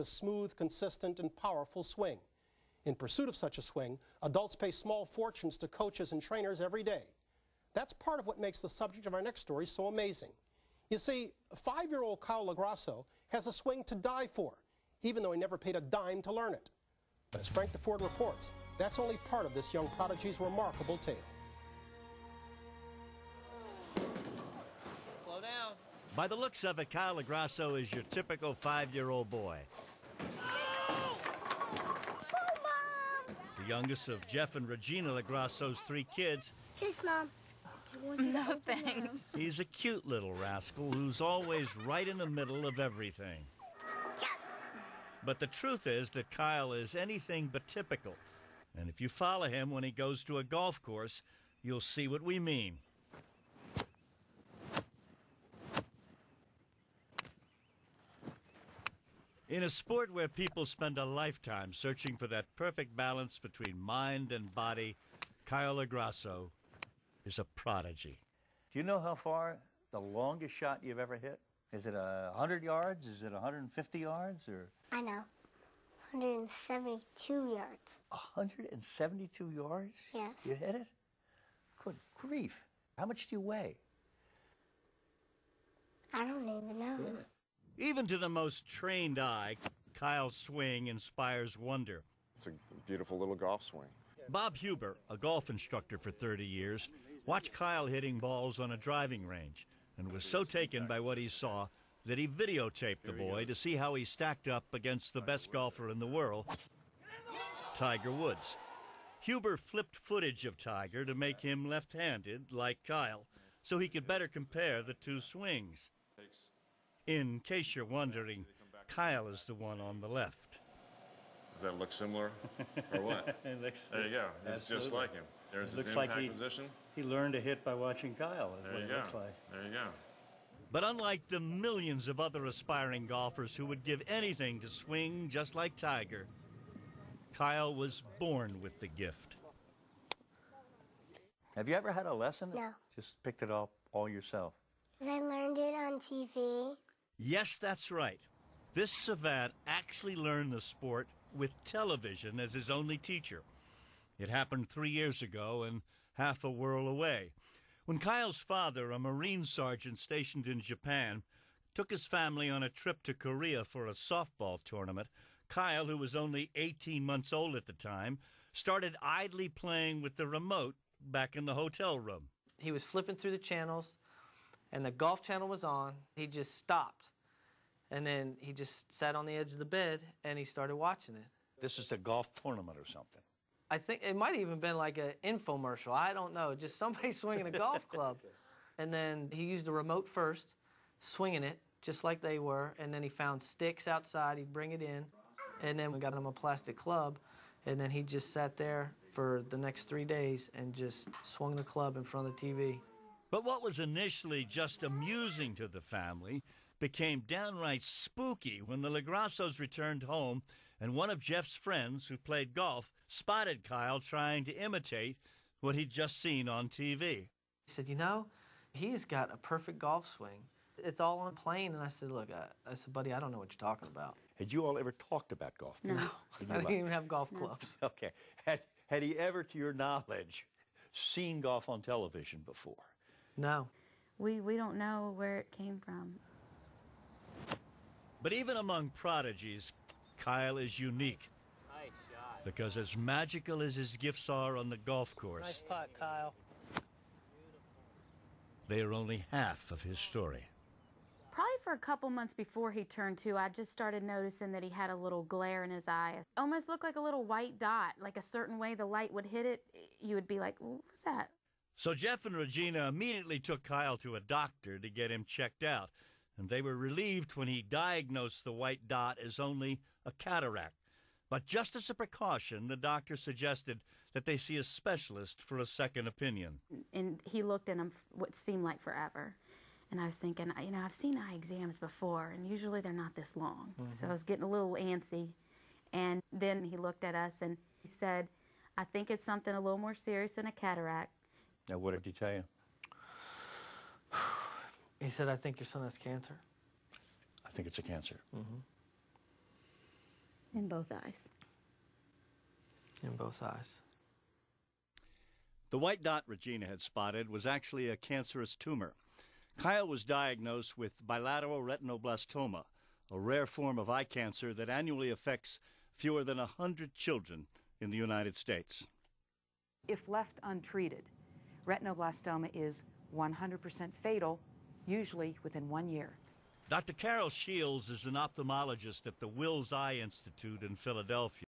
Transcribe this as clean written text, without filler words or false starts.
A smooth, consistent, and powerful swing. In pursuit of such a swing, adults pay small fortunes to coaches and trainers every day. That's part of what makes the subject of our next story so amazing. You see, 5-year-old Kyle Lograsso has a swing to die for, even though he never paid a dime to learn it. But as Frank DeFord reports, that's only part of this young prodigy's remarkable tale. Slow down. By the looks of it, Kyle Lograsso is your typical 5-year-old boy. The youngest of Jeff and Regina Lograsso's 3 kids. Kiss, Mom. No, thanks. He's a cute little rascal who's always right in the middle of everything. Yes! But the truth is that Kyle is anything but typical. And if you follow him when he goes to a golf course, you'll see what we mean. In a sport where people spend a lifetime searching for that perfect balance between mind and body, Kyle Lograsso is a prodigy. Do you know how far the longest shot you've ever hit? Is it 100 yards? Is it 150 yards? Or I know. 172 yards. 172 yards? Yes. You hit it? Good grief. How much do you weigh? I don't even know. Yeah. Even to the most trained eye, Kyle's swing inspires wonder. It's a beautiful little golf swing. Bob Huber, a golf instructor for 30 years, watched Kyle hitting balls on a driving range and was so taken by what he saw that he videotaped the boy to see how he stacked up against the best golfer in the world, Tiger Woods. Huber flipped footage of Tiger to make him left-handed, like Kyle, so he could better compare the 2 swings. In case you're wondering, Kyle is the one on the left. Does that look similar, or what? There you go. It's just like him. There's his impact position. He learned to hit by watching Kyle. That's There you what it go. looks like. There you go. But unlike the millions of other aspiring golfers who would give anything to swing just like Tiger, Kyle was born with the gift. Have you ever had a lesson? No. Just picked it up all yourself? I learned it on TV. Yes, that's right. This savant actually learned the sport with television as his only teacher. It happened 3 years ago and half a world away, when Kyle's father, a Marine sergeant stationed in Japan, took his family on a trip to Korea for a softball tournament. Kyle, who was only 18 months old at the time, started idly playing with the remote back in the hotel room. He was flipping through the channels, and the golf channel was on. He just stopped. And then he just sat on the edge of the bed, and he started watching it. This is a golf tournament or something. I think it might have even been like an infomercial. I don't know. Just somebody swinging a golf club. And then he used the remote first, swinging it just like they were. And then he found sticks outside. He'd bring it in. And then we got him a plastic club. And then he just sat there for the next 3 days and just swung the club in front of the TV. But what was initially just amusing to the family became downright spooky when the Lograssos returned home and one of Jeff's friends who played golf spotted Kyle trying to imitate what he'd just seen on TV. He said, you know, he's got a perfect golf swing. It's all on plane. And I said, look, I said, buddy, I don't know what you're talking about. Had you all ever talked about golf? No, I didn't even have golf clubs. Okay. Had he ever, to your knowledge, seen golf on television before? No. We don't know where it came from. But even among prodigies, Kyle is unique. Nice shot. Because as magical as his gifts are on the golf course, Nice putt, Kyle. they are only half of his story. Probably for a couple months before he turned 2, I just started noticing that he had a little glare in his eye. Almost looked like a little white dot, like a certain way the light would hit it. You would be like, what's that? So Jeff and Regina immediately took Kyle to a doctor to get him checked out, and they were relieved when he diagnosed the white dot as only a cataract. But just as a precaution, the doctor suggested that they see a specialist for a second opinion. And he looked at him what seemed like forever. And I was thinking, you know, I've seen eye exams before, and usually they're not this long. So I was getting a little antsy. And then he looked at us and he said, I think it's something a little more serious than a cataract. Now, what did he tell you? He said, I think your son has cancer. I think it's a cancer. In both eyes. In both eyes. The white dot Regina had spotted was actually a cancerous tumor. Kyle was diagnosed with bilateral retinoblastoma, a rare form of eye cancer that annually affects fewer than 100 children in the United States. If left untreated, retinoblastoma is 100% fatal, usually within 1 year. Dr. Carol Shields is an ophthalmologist at the Wills Eye Institute in Philadelphia.